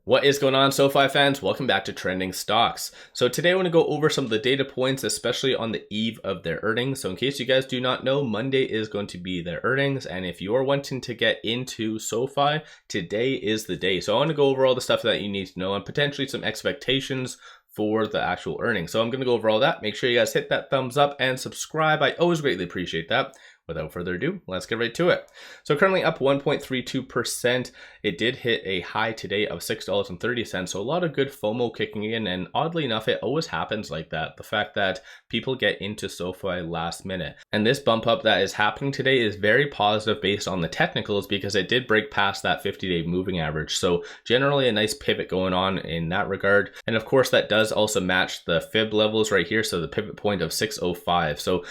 What is going on, SoFi fans? Welcome back to Trending Stocks. So today I want to go over some of the data points, especially on the eve of their earnings. So in case you guys do not know, Monday is going to be their earnings. And if you are wanting to get into SoFi, today is the day. So I want to go over all the stuff that you need to know and potentially some expectations for the actual earnings. So I'm going to go over all that. Make sure you guys hit that thumbs up and subscribe. I always greatly appreciate that. Without further ado, let's get right to it. So currently up 1.32%. It did hit a high today of $6.30. So a lot of good FOMO kicking in. And oddly enough, it always happens like that. The fact that people get into SoFi last minute. And this bump up that is happening today is very positive based on the technicals because it did break past that 50-day moving average. So generally a nice pivot going on in that regard. And of course, that does also match the fib levels right here. So the pivot point of 605. So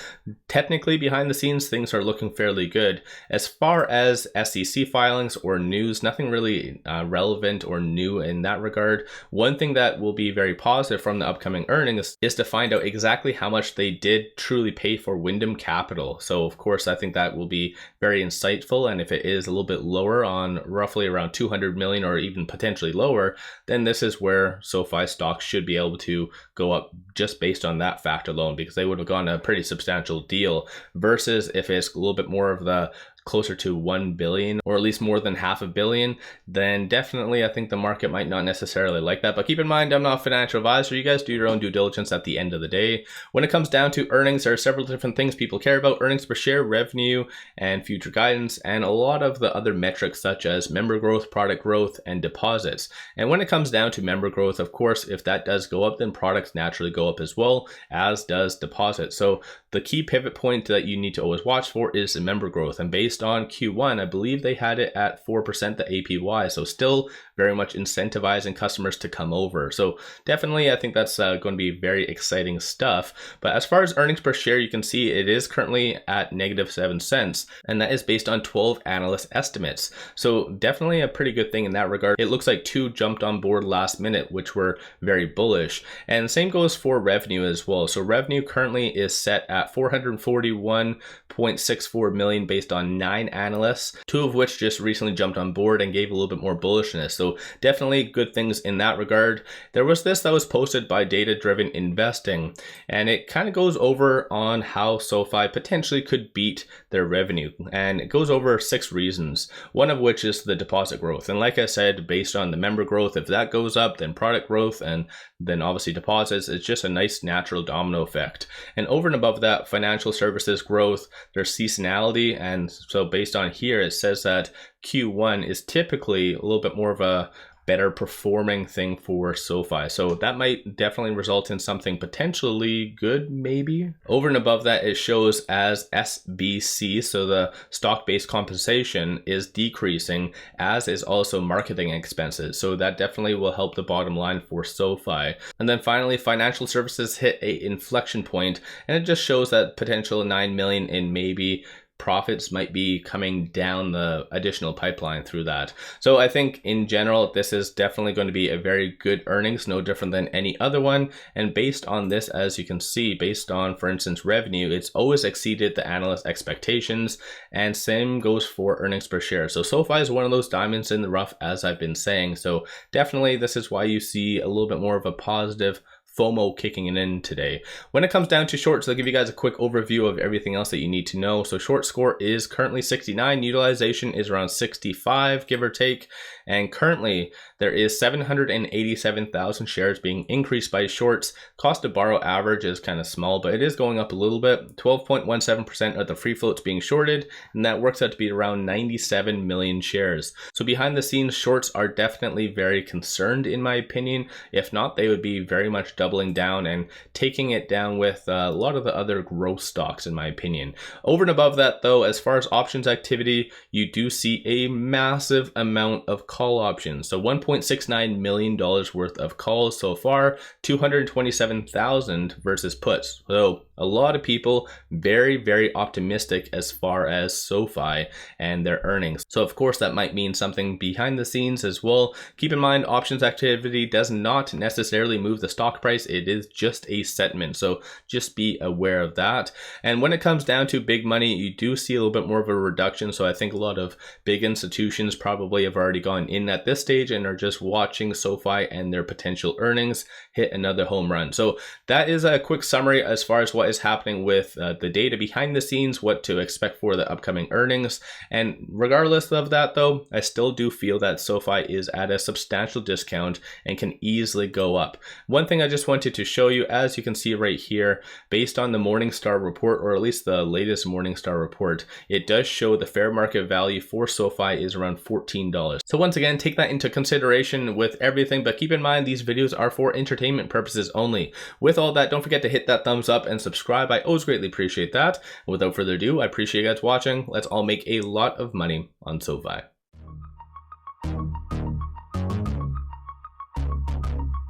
technically behind the scenes, things are looking fairly good. As far as SEC filings or news, nothing really relevant or new in that regard. One thing that will be very positive from the upcoming earnings is to find out exactly how much they did truly pay for Wyndham Capital. So of course, I think that will be very insightful. And if it is a little bit lower on roughly around 200 million or even potentially lower, then this is where SoFi stocks should be able to go up just based on that fact alone, because they would have gone a pretty substantial deal versus if it's a little bit more of the closer to 1 billion or at least more than $500 million, then definitely I think the market might not necessarily like that. But keep in mind, I'm not a financial advisor. You guys do your own due diligence at the end of the day. When it comes down to earnings, there are several different things people care about: earnings per share, revenue, and future guidance, and a lot of the other metrics such as member growth, product growth, and deposits. And when it comes down to member growth, of course, if that does go up, then products naturally go up as well, as does deposits. So the key pivot point that you need to always watch for is the member growth. And based on Q1, I believe they had it at 4%, the APY. So still very much incentivizing customers to come over. So definitely, I think that's going to be very exciting stuff. But as far as earnings per share, you can see it is currently at -7 cents. And that is based on 12 analyst estimates. So definitely a pretty good thing in that regard. It looks like 2 jumped on board last minute, which were very bullish. And the same goes for revenue as well. So revenue currently is set at 441.64 million based on 9 analysts, 2 of which just recently jumped on board and gave a little bit more bullishness. So definitely good things in that regard. There was this that was posted by Data Driven Investing, and it kind of goes over on how SoFi potentially could beat their revenue. And it goes over 6 reasons, one of which is the deposit growth. And like I said, based on the member growth, if that goes up, then product growth, and then obviously deposits, it's just a nice natural domino effect. And over and above that, financial services growth, there's seasonality. And so based on here, it says that Q1 is typically a little bit more of a better performing thing for SoFi. So that might definitely result in something potentially good, maybe. Over and above that, it shows as SBC, so the stock-based compensation is decreasing, as is also marketing expenses. So that definitely will help the bottom line for SoFi. And then finally, financial services hit a inflection point, and it just shows that potential 9 million in maybe profits might be coming down the additional pipeline through that. So I think in general, this is definitely going to be a very good earnings, no different than any other one. And based on this, as you can see, based on, for instance, revenue, it's always exceeded the analyst expectations, and same goes for earnings per share. So SoFi is one of those diamonds in the rough, as I've been saying. So definitely this is why you see a little bit more of a positive FOMO kicking in today. When it comes down to shorts, I'll give you guys a quick overview of everything else that you need to know. So short score is currently 69, utilization is around 65, give or take. And currently there is 787,000 shares being increased by shorts. Cost to borrow average is kind of small, but it is going up a little bit. 12.17% of the free float's being shorted, and that works out to be around 97 million shares. So behind the scenes, shorts are definitely very concerned in my opinion. If not, they would be very much doubling down and taking it down with a lot of the other growth stocks in my opinion. Over and above that though, as far as options activity, you do see a massive amount of call options. So $1.69 million worth of calls so far, 227,000 versus puts. So a lot of people very, very optimistic as far as SoFi and their earnings. So of course that might mean something behind the scenes as well. Keep in mind, options activity does not necessarily move the stock price. It is just a sentiment. So just be aware of that. And when it comes down to big money, you do see a little bit more of a reduction. So I think a lot of big institutions probably have already gone in at this stage and are just watching SoFi and their potential earnings hit another home run. So that is a quick summary as far as what is happening with the data behind the scenes, what to expect for the upcoming earnings. And regardless of that though, I still do feel that SoFi is at a substantial discount and can easily go up. One thing I just wanted to show you, as you can see right here, based on the Morningstar report, or at least the latest Morningstar report, it does show the fair market value for SoFi is around $14. So once again, take that into consideration with everything, but keep in mind these videos are for entertainment purposes only. With all that, don't forget to hit that thumbs up and subscribe. I always greatly appreciate that. And without further ado, I appreciate you guys watching. Let's all make a lot of money on SoFi.